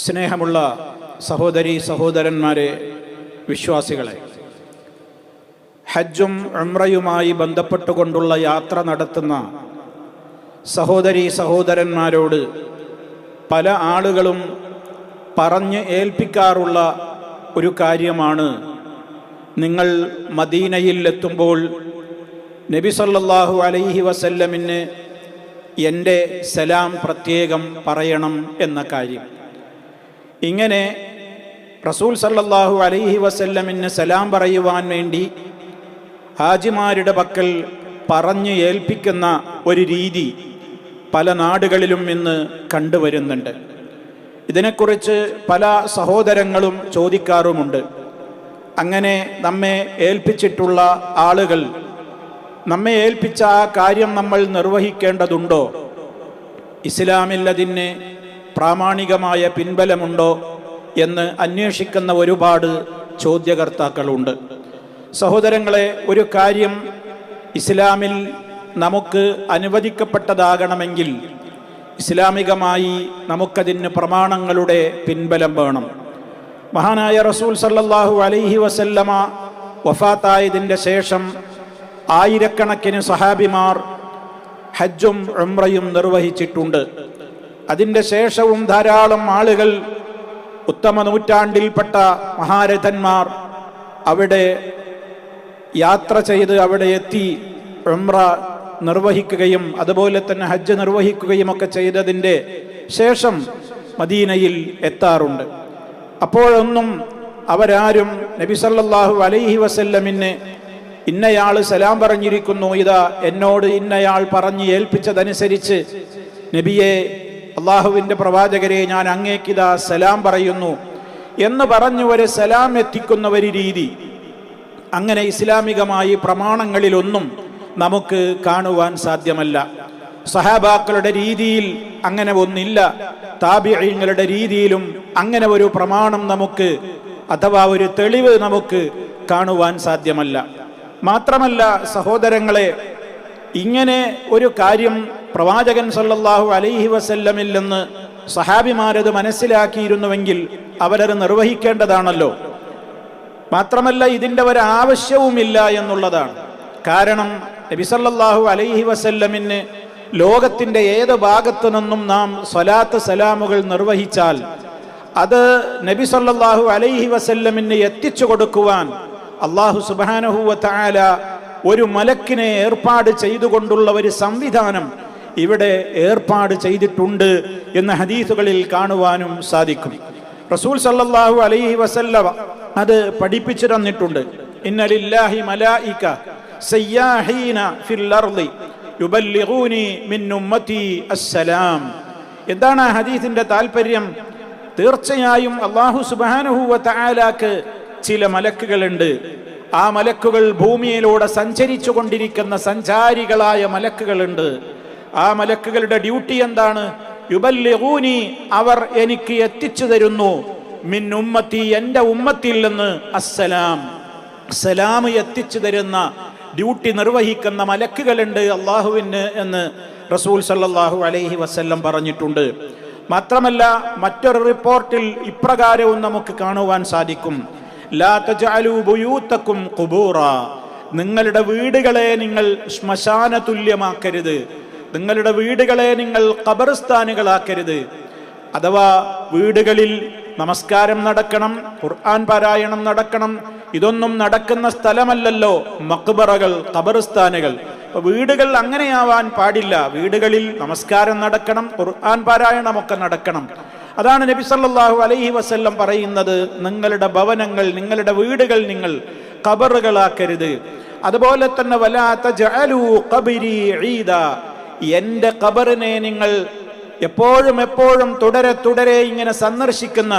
സ്നേഹമുള്ള സഹോദരീ സഹോദരന്മാരെ, വിശ്വാസികളെ, ഹജ്ജും ഉംറയുമായി ബന്ധപ്പെട്ടുകൊണ്ടുള്ള യാത്ര നടത്തുന്ന സഹോദരീ സഹോദരന്മാരോട് പല ആളുകളും പറഞ്ഞ് ഏൽപ്പിക്കാറുള്ള ഒരു കാര്യമാണ്, നിങ്ങൾ മദീനയിൽ എത്തുമ്പോൾ നബി സല്ലല്ലാഹു അലൈഹി വസല്ലമിന് എൻ്റെ സലാം പ്രത്യേകം പറയണം എന്ന കാര്യം. ഇങ്ങനെ റസൂൽ സല്ലല്ലാഹു അലൈഹി വസല്ലമിന് സലാം പറയുവാൻ വേണ്ടി ഹാജിമാരുടെ പക്കൽ പറഞ്ഞ് ഏൽപ്പിക്കുന്ന ഒരു രീതി പല നാടുകളിലും ഇന്ന് കണ്ടുവരുന്നുണ്ട്. ഇതിനെക്കുറിച്ച് പല സഹോദരങ്ങളും ചോദിക്കാറുമുണ്ട്. അങ്ങനെ നമ്മെ ഏൽപ്പിച്ചിട്ടുള്ള ആളുകൾ നമ്മെ ഏൽപ്പിച്ച ആ കാര്യം നമ്മൾ നിർവഹിക്കേണ്ടതുണ്ടോ? ഇസ്ലാമിൽ അതിന് പ്രാമാണികമായ പിൻബലമുണ്ടോ എന്ന് അന്വേഷിക്കുന്ന ഒരുപാട് ചോദ്യകർത്താക്കളുണ്ട്. സഹോദരങ്ങളെ, ഒരു കാര്യം ഇസ്ലാമിൽ നമുക്ക് അനുവദിക്കപ്പെട്ടതാകണമെങ്കിൽ ഇസ്ലാമികമായി നമുക്കതിന് പ്രമാണങ്ങളുടെ പിൻബലം വേണം. മഹാനായ റസൂൽ സല്ലല്ലാഹു അലൈഹി വസല്ലമ വഫാത്തായതിൻ്റെ ശേഷം ആയിരക്കണക്കിന് സഹാബിമാർ ഹജ്ജും ഉംറയും നിർവഹിച്ചിട്ടുണ്ട്. അതിൻ്റെ ശേഷവും ധാരാളം ആളുകൾ, ഉത്തമ നൂറ്റാണ്ടിൽപ്പെട്ട മഹാരഥന്മാർ അവിടെ യാത്ര ചെയ്ത് അവിടെ എത്തി ഉംറ നിർവഹിക്കുകയും അതുപോലെ തന്നെ ഹജ്ജ് നിർവഹിക്കുകയും ഒക്കെ ചെയ്തതിൻ്റെ ശേഷം മദീനയിൽ എത്താറുണ്ട്. അപ്പോഴൊന്നും അവരാരും നബി സല്ലല്ലാഹു അലൈഹി വസല്ലമിന് ഇന്നയാൾ സലാം പറഞ്ഞിരിക്കുന്നു, ഇതാ എന്നോട് ഇന്നയാൾ പറഞ്ഞ് ഏൽപ്പിച്ചതനുസരിച്ച് നബിയെ, അള്ളാഹുവിൻ്റെ പ്രവാചകരെ, ഞാൻ അങ്ങേക്കിതാ സലാം പറയുന്നു എന്ന് പറഞ്ഞു ഒരു സലാം എത്തിക്കുന്ന ഒരു രീതി, അങ്ങനെ ഇസ്ലാമികമായി പ്രമാണങ്ങളിലൊന്നും നമുക്ക് കാണുവാൻ സാധ്യമല്ല. സഹാബാക്കളുടെ രീതിയിൽ അങ്ങനെ ഒന്നില്ല. താബിഈങ്ങളുടെ രീതിയിലും അങ്ങനെ ഒരു പ്രമാണം നമുക്ക് അഥവാ ഒരു തെളിവ് നമുക്ക് കാണുവാൻ സാധ്യമല്ല. മാത്രമല്ല സഹോദരങ്ങളെ, ഇങ്ങനെ ഒരു കാര്യം പ്രവാചകൻ സല്ലല്ലാഹു അലൈഹി വസല്ലമിൽ നിന്ന് സഹാബിമാരത് മനസ്സിലാക്കിയിരുന്നുവെങ്കിൽ അവരത് നിർവഹിക്കേണ്ടതാണല്ലോ. മാത്രമല്ല ഇതിൻ്റെ ഒരാവശ്യവുമില്ല എന്നുള്ളതാണ്. കാരണം നബി സല്ലല്ലാഹു അലൈഹി വസല്ലമിന് ലോകത്തിൻ്റെ ഏത് ഭാഗത്തു നിന്നും നാം സ്വലാത്ത് സലാമുകൾ നിർവഹിച്ചാൽ അത് നബി സല്ലല്ലാഹു അലൈഹി വസല്ലമിന് എത്തിച്ചു കൊടുക്കുവാൻ അല്ലാഹു സുബ്ഹാനഹു വ തആല ഒരു മലക്കിനെ ഏർപ്പാട് ചെയ്തുകൊണ്ടുള്ള ഒരു സംവിധാനം ഇവിടെ ഏർപ്പാട് ചെയ്തിട്ടുണ്ട് എന്ന് ഹദീസുകളിൽ കാണുവാനും സാധിക്കും. റസൂൽ സല്ലല്ലാഹു അലൈഹി വസല്ലം അത് പഠിപ്പിച്ചു തന്നിട്ടുണ്ട്. ഇന്ന ലില്ലാഹി മലായിക സയ്യാഹീന ഫിൽ അർളി യുബല്ലിഗൂനി മിൻ ഉമ്മത്തി അസ്സലാം. എന്താണ് ആ ഹദീസിന്റെ താല്പര്യം? തീർച്ചയായും അല്ലാഹു സുബ്ഹാനഹു വ തആലക്ക് ചില മലക്കുകളുണ്ട്. ആ മലക്കുകൾ ഭൂമിയിലൂടെ സഞ്ചരിച്ചു കൊണ്ടിരിക്കുന്ന സഞ്ചാരികളായ മലക്കുകളുണ്ട്. ആ മലക്കുകളുടെ ഡ്യൂട്ടി എന്താണ്? യുബല്ലിഗൂനി, അവർ എനിക്ക് എത്തിച്ചു തരുന്നു, മിൻ ഉമ്മത്തി, എൻ്റെ ഉമ്മത്തിൽ നിന്ന്, അസ്സലാം, സലാം എത്തിച്ചു തരുന്ന ഡ്യൂട്ടി നിർവഹിക്കുന്ന മലക്കുകളുണ്ട് അള്ളാഹുവിന് എന്ന് റസൂൽ സല്ലല്ലാഹു അലൈഹി വസല്ലം പറഞ്ഞിട്ടുണ്ട്. മാത്രമല്ല മറ്റൊരു റിപ്പോർട്ടിൽ ഇപ്രകാരവും നമുക്ക് കാണുവാൻ സാധിക്കും, ലാ തജഅലൂ ബുയൂതകും ഖുബൂറ, നിങ്ങളുടെ വീടുകളെ നിങ്ങൾ ശ്മശാന തുല്യമാക്കരുത്, നിങ്ങളുടെ വീടുകളെ നിങ്ങൾ ഖബർസ്ഥാനുകളാക്കരുത്. അഥവാ വീടുകളിൽ നമസ്കാരം നടക്കണം, ഖുർആൻ പാരായണം നടക്കണം, ഇതൊന്നും നടക്കുന്ന സ്ഥലമല്ലല്ലോ മഖ്ബറകൾ, ഖബർസ്ഥാനുകൾ. വീടുകൾ അങ്ങനെയാവാൻ പാടില്ല. വീടുകളിൽ നമസ്കാരം നടക്കണം, ഖുർആൻ പാരായണമൊക്കെ നടക്കണം. അതാണ് നബി സല്ലല്ലാഹു അലൈഹി വസല്ലം പറയുന്നത്, നിങ്ങളുടെ ഭവനങ്ങൾ, നിങ്ങളുടെ വീടുകൾ നിങ്ങൾ ഖബറുകളാക്കരുത്. അതുപോലെ തന്നെ വലാ തജഅലൂ ഖബരി ഈദ, എൻ്റെ ഖബറിനെ നിങ്ങൾ എപ്പോഴും തുടരെ ഇങ്ങനെ സന്ദർശിക്കുന്ന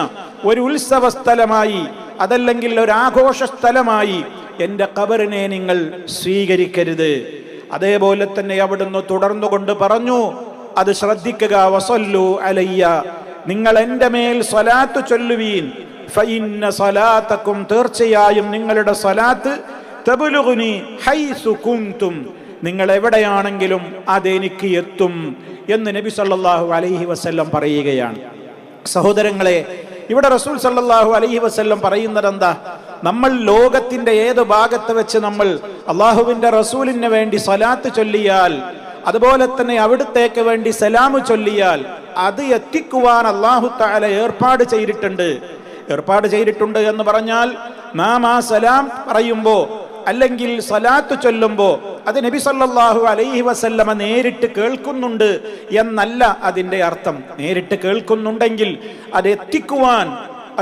ഒരു ഉത്സവ സ്ഥലമായി, അതല്ലെങ്കിൽ ഒരു ആഘോഷ സ്ഥലമായി എൻ്റെ ഖബറിനെ നിങ്ങൾ സ്വീകരിക്കരുത്. അതേപോലെ തന്നെ അവിടുന്ന് തുടർന്നുകൊണ്ട് പറഞ്ഞു, അത് ശ്രദ്ധിക്കുക, വസല്ലു അലയ്യ, നിങ്ങൾ എൻ്റെ മേൽ സ്വലാത്ത് ചൊല്ലുവീൻ, ഫഇന്ന സ്വലാത്തക്കും, തീർച്ചയായും നിങ്ങളുടെ സ്വലാത്ത്, തബ്ലുഗുനി ഹൈസു കുൻതും, നിങ്ങൾ എവിടെയാണെങ്കിലും അതെനിക്ക് എത്തും എന്ന് നബി സല്ലല്ലാഹു അലൈഹി വസല്ലം പറയുകയാണ്. സഹോദരങ്ങളെ, ഇവിടെ റസൂൽ സല്ലല്ലാഹു അലൈഹി വസല്ലം പറയുന്നത് എന്താ? നമ്മൾ ലോകത്തിന്റെ ഏത് ഭാഗത്ത് വെച്ച് നമ്മൾ അള്ളാഹുവിന്റെ റസൂലിന് വേണ്ടി സ്വലാത്ത് ചൊല്ലിയാൽ, അതുപോലെ തന്നെ അവിടുത്തേക്ക് വേണ്ടി സലാം ചൊല്ലിയാൽ, അത് എത്തിക്കുവാൻ അല്ലാഹു തആല ഏർപ്പാട് ചെയ്തിട്ടുണ്ട് എന്ന് പറഞ്ഞാൽ, നാം ആ സലാം പറയുമ്പോ അല്ലെങ്കിൽ സ്വലാത്ത് ചൊല്ലുമ്പോ അത് നബി സല്ലല്ലാഹു അലൈഹി വസല്ലമ നേരിട്ട് കേൾക്കുന്നുണ്ട് എന്നല്ല അതിന്റെ അർത്ഥം. നേരിട്ട് കേൾക്കുന്നുണ്ടെങ്കിൽ അത് എത്തിക്കുവാൻ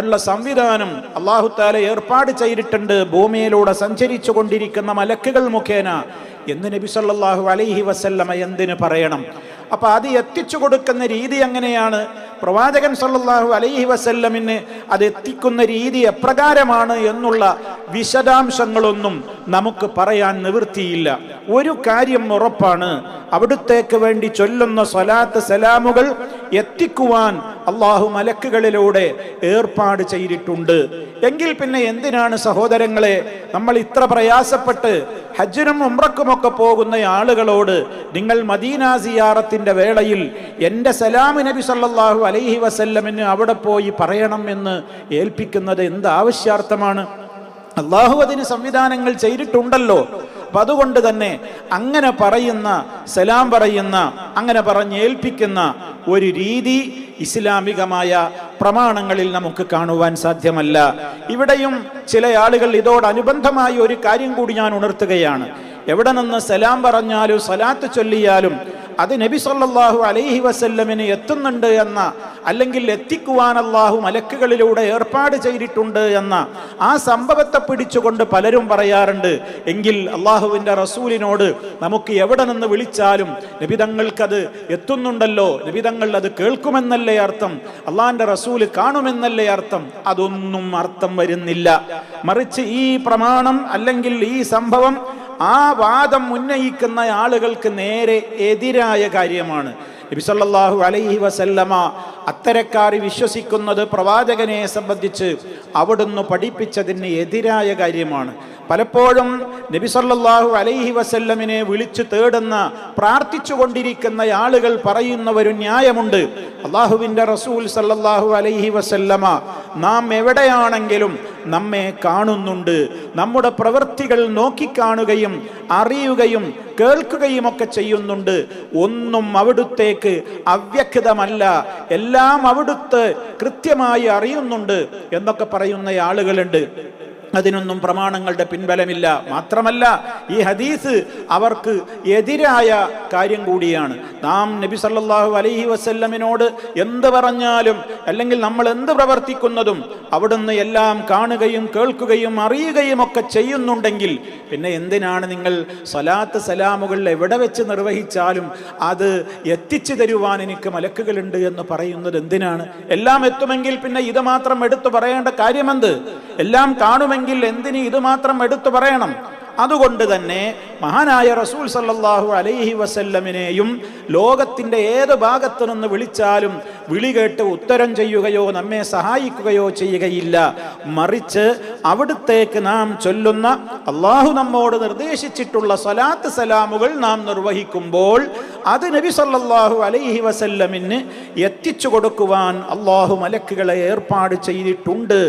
ഉള്ള സംവിധാനം അല്ലാഹു തആല ഏർപ്പാട് ചെയ്തിട്ടുണ്ട്, ഭൂമിയിലൂടെ സഞ്ചരിച്ചു കൊണ്ടിരിക്കുന്ന മലക്കുകൾ മുഖേന എന്ന് നബി സല്ലല്ലാഹു അലൈഹി വസല്ലമ എന്തിന് പറയണം? അപ്പൊ അത് എത്തിച്ചു കൊടുക്കുന്ന രീതി എങ്ങനെയാണ്? പ്രവാചകൻ സല്ലല്ലാഹു അലൈഹി വസല്ലമിന് അത് എത്തിക്കുന്ന രീതി എപ്രകാരമാണ് എന്നുള്ള വിശദാംശങ്ങളൊന്നും നമുക്ക് പറയാൻ നിവൃത്തിയില്ല. ഒരു കാര്യം ഉറപ്പാണ്, അവിടുത്തേക്ക് വേണ്ടി ചൊല്ലുന്ന സ്വലാത്ത് സലാമുകൾ എത്തിക്കുവാൻ അള്ളാഹു മലക്കുകളിലൂടെ ഏർപ്പാട് ചെയ്തിട്ടുണ്ട്. എങ്കിൽ പിന്നെ എന്തിനാണ് സഹോദരങ്ങളെ നമ്മൾ ഇത്ര പ്രയാസപ്പെട്ട് ഹജ്ജിനും ഉംറക്കുമൊക്കെ പോകുന്ന ആളുകളോട് നിങ്ങൾ മദീന സിയാറത്തിന്റെ വേളയിൽ എൻ്റെ സലാം നബി സല്ലല്ലാഹു അലൈഹി വസല്ലമിന് അവിടെ പോയി പറയണം എന്ന് ഏൽപ്പിക്കുന്നത് എന്ത് ആവശ്യാർത്ഥമാണ്? അള്ളാഹു അതിന് സംവിധാനങ്ങൾ ചെയ്തിട്ടുണ്ടല്ലോ. അപ്പൊ അതുകൊണ്ട് തന്നെ അങ്ങനെ പറയുന്ന, സലാം പറയുന്ന, അങ്ങനെ പറഞ്ഞേൽപ്പിക്കുന്ന ഒരു രീതി ഇസ്ലാമികമായ പ്രമാണങ്ങളിൽ നമുക്ക് കാണുവാൻ സാധ്യമല്ല. ഇവിടെയും ചില ആളുകൾ ഇതോടനുബന്ധമായി ഒരു കാര്യം കൂടി ഞാൻ ഉണർത്തുകയാണ്. എവിടെ നിന്ന് സലാം പറഞ്ഞാലും സ്വലാത്ത് ചൊല്ലിയാലും അത് നബി സല്ലല്ലാഹു അലൈഹി വസല്ലമിന് എത്തുന്നുണ്ട് എന്ന, അല്ലെങ്കിൽ എത്തിക്കുവാൻ അല്ലാഹു മലക്കുകളിലൂടെ ഏർപ്പാട് ചെയ്തിട്ടുണ്ട് എന്ന ആ സംഭവത്തെ പിടിച്ചുകൊണ്ട് പലരും പറയാറുണ്ട്, എങ്കിൽ അള്ളാഹുവിൻ്റെ റസൂലിനോട് നമുക്ക് എവിടെ നിന്ന് വിളിച്ചാലും നബിതങ്ങൾക്കത് എത്തുന്നുണ്ടല്ലോ, നബിതങ്ങൾ അത് കേൾക്കുമെന്നല്ലേ അർത്ഥം, അള്ളാഹിൻ്റെ റസൂല് കാണുമെന്നല്ലേ അർത്ഥം? അതൊന്നും അർത്ഥം വരുന്നില്ല. മറിച്ച് ഈ പ്രമാണം അല്ലെങ്കിൽ ഈ സംഭവം ആ വാദം ഉന്നയിക്കുന്ന ആളുകൾക്ക് നേരെ എതിരായ കാര്യമാണ്. നബി സല്ലല്ലാഹു അലൈഹി വസല്ലമ അത്തരക്കാർ വിശ്വസിക്കുന്നത് പ്രവാചകനെ സംബന്ധിച്ച് അവിടുന്ന് പഠിപ്പിച്ചതിന് എതിരായ കാര്യമാണ്. പലപ്പോഴും നബി സല്ലല്ലാഹു അലൈഹി വസല്ലമിനെ വിളിച്ചു തേടുന്ന, പ്രാർത്ഥിച്ചു കൊണ്ടിരിക്കുന്ന ആളുകൾ പറയുന്ന ഒരു ന്യായമുണ്ട്. അള്ളാഹുവിൻ്റെ റസൂൽ സല്ലല്ലാഹു അലൈഹി വസല്ലമ നാം എവിടെയാണെങ്കിലും നമ്മെ കാണുന്നുണ്ട്, നമ്മുടെ പ്രവൃത്തികൾ നോക്കിക്കാണുകയും അറിയുകയും കേൾക്കുകയും ഒക്കെ ചെയ്യുന്നുണ്ട്, ഒന്നും അവിടുത്തേക്ക് അവ്യക്തമല്ല, എല്ലാം അവിടുത്തെ കൃത്യമായി അറിയുന്നുണ്ട് എന്നൊക്കെ പറയുന്ന ആളുകളുണ്ട്. അതിനൊന്നും പ്രമാണങ്ങളുടെ പിൻബലമില്ല. മാത്രമല്ല ഈ ഹദീസ് അവർക്ക് എതിരായ കാര്യം കൂടിയാണ്. നാം നബി സല്ലല്ലാഹു അലൈഹി വസല്ലമിനോട് എന്ത് പറഞ്ഞാലും അല്ലെങ്കിൽ നമ്മൾ എന്ത് പ്രവർത്തിക്കുന്നതും അവിടുന്ന് എല്ലാം കാണുകയും കേൾക്കുകയും അറിയുകയും ഒക്കെ ചെയ്യുന്നുണ്ടെങ്കിൽ പിന്നെ എന്തിനാണ് നിങ്ങൾ സ്വലാത്ത് സലാമുകൾ എവിടെ വെച്ച് നിർവഹിച്ചാലും അത് എത്തിച്ചു തരുവാൻ എനിക്ക് മലക്കുകളുണ്ട് എന്ന് പറയുന്നത് എന്തിനാണ്? എല്ലാം എത്തുമെങ്കിൽ പിന്നെ ഇത് മാത്രം എടുത്തു പറയേണ്ട കാര്യമെന്ത്? എല്ലാം കാണുമെങ്കിൽ എന്തിന് ഇത് മാത്രം എടുത്തു പറയണം? അതുകൊണ്ട് തന്നെ മഹാനായ റസൂൽ സല്ലല്ലാഹു അലൈഹി വസല്ലമിനെയും ലോകത്തിന്റെ ഏത് ഭാഗത്തു നിന്ന് വിളിച്ചാലും വിളി കേട്ട് ഉത്തരം ചെയ്യുകയോ നമ്മെ സഹായിക്കുകയോ ചെയ്യുകയില്ല. മറിച്ച് അവിടുത്തേക്ക് നാം ചൊല്ലുന്ന, അള്ളാഹു നമ്മോട് നിർദ്ദേശിച്ചിട്ടുള്ള സ്വലാത്ത് സലാമുകൾ നാം നിർവഹിക്കുമ്പോൾ അത് നബി സല്ലല്ലാഹു അലൈഹി വസല്ലമിന് എത്തിച്ചു കൊടുക്കുവാൻ അള്ളാഹു മലക്കുകളെ ഏർപ്പാട് ചെയ്തിട്ടുണ്ട്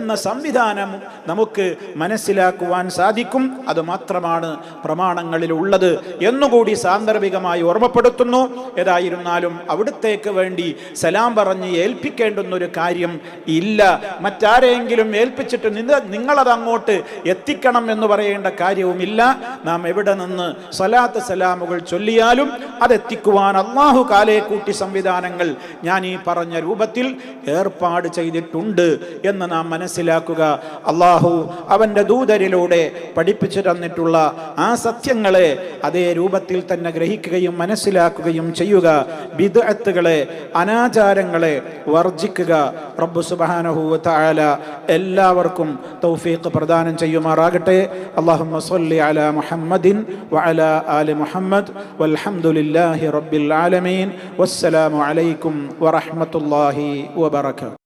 എന്ന സംവിധാനം നമുക്ക് മനസ്സിലാക്കുവാൻ സാധിക്കും. അത് മാത്രമാണ് പ്രമാണങ്ങളിൽ ഉള്ളത് എന്നുകൂടി സാന്ദർഭികമായി ഓർമ്മപ്പെടുത്തുന്നു. ഏതായിരുന്നാലും അവിടുത്തേക്ക് വേണ്ടി സലാം പറഞ്ഞ് ഏൽപ്പിക്കേണ്ടുന്നൊരു കാര്യം ഇല്ല. മറ്റാരെങ്കിലും ഏൽപ്പിച്ചിട്ട് നിങ്ങളത് അങ്ങോട്ട് എത്തിക്കണം എന്ന് പറയേണ്ട കാര്യവുമില്ല. നാം എവിടെ നിന്ന് സ്വലാത്ത് സലാമുകൾ ചൊല്ലിയാലും അതെത്തിക്കുവാൻ അള്ളാഹു കാലേ കൂട്ടി സംവിധാനങ്ങൾ ഞാൻ ഈ പറഞ്ഞ രൂപത്തിൽ ഏർപ്പാട് ചെയ്തിട്ടുണ്ട് എന്ന് നാം മനസ്സിലാക്കുക. അള്ളാഹു അവൻ്റെ ദൂതരിലൂടെ പഠിപ്പിച്ചു തന്നിട്ടുള്ള ആ സത്യങ്ങളെ അതേ രൂപത്തിൽ തന്നെ ഗ്രഹിക്കുകയും മനസ്സിലാക്കുകയും ചെയ്യുക. ബിദ്അത്തുകളെ, അനാചാരങ്ങളെ വർജിക്കുക. റബ്ബ് സുബ്ഹാനഹു വ തആല എല്ലാവർക്കും തൗഫീഖ് പ്രദാനം ചെയ്യുമാറാകട്ടെ. അല്ലാഹുമ്മ സ്വല്ലി അലാ മുഹമ്മദിൻ വ അലാ ആലി മുഹമ്മദ് വൽഹംദുലില്ലാഹി റബ്ബിൽ ആലമീൻ. വസ്സലാമു അലൈക്കും വറഹ്മത്തുള്ളാഹി വബറകാതുഹു.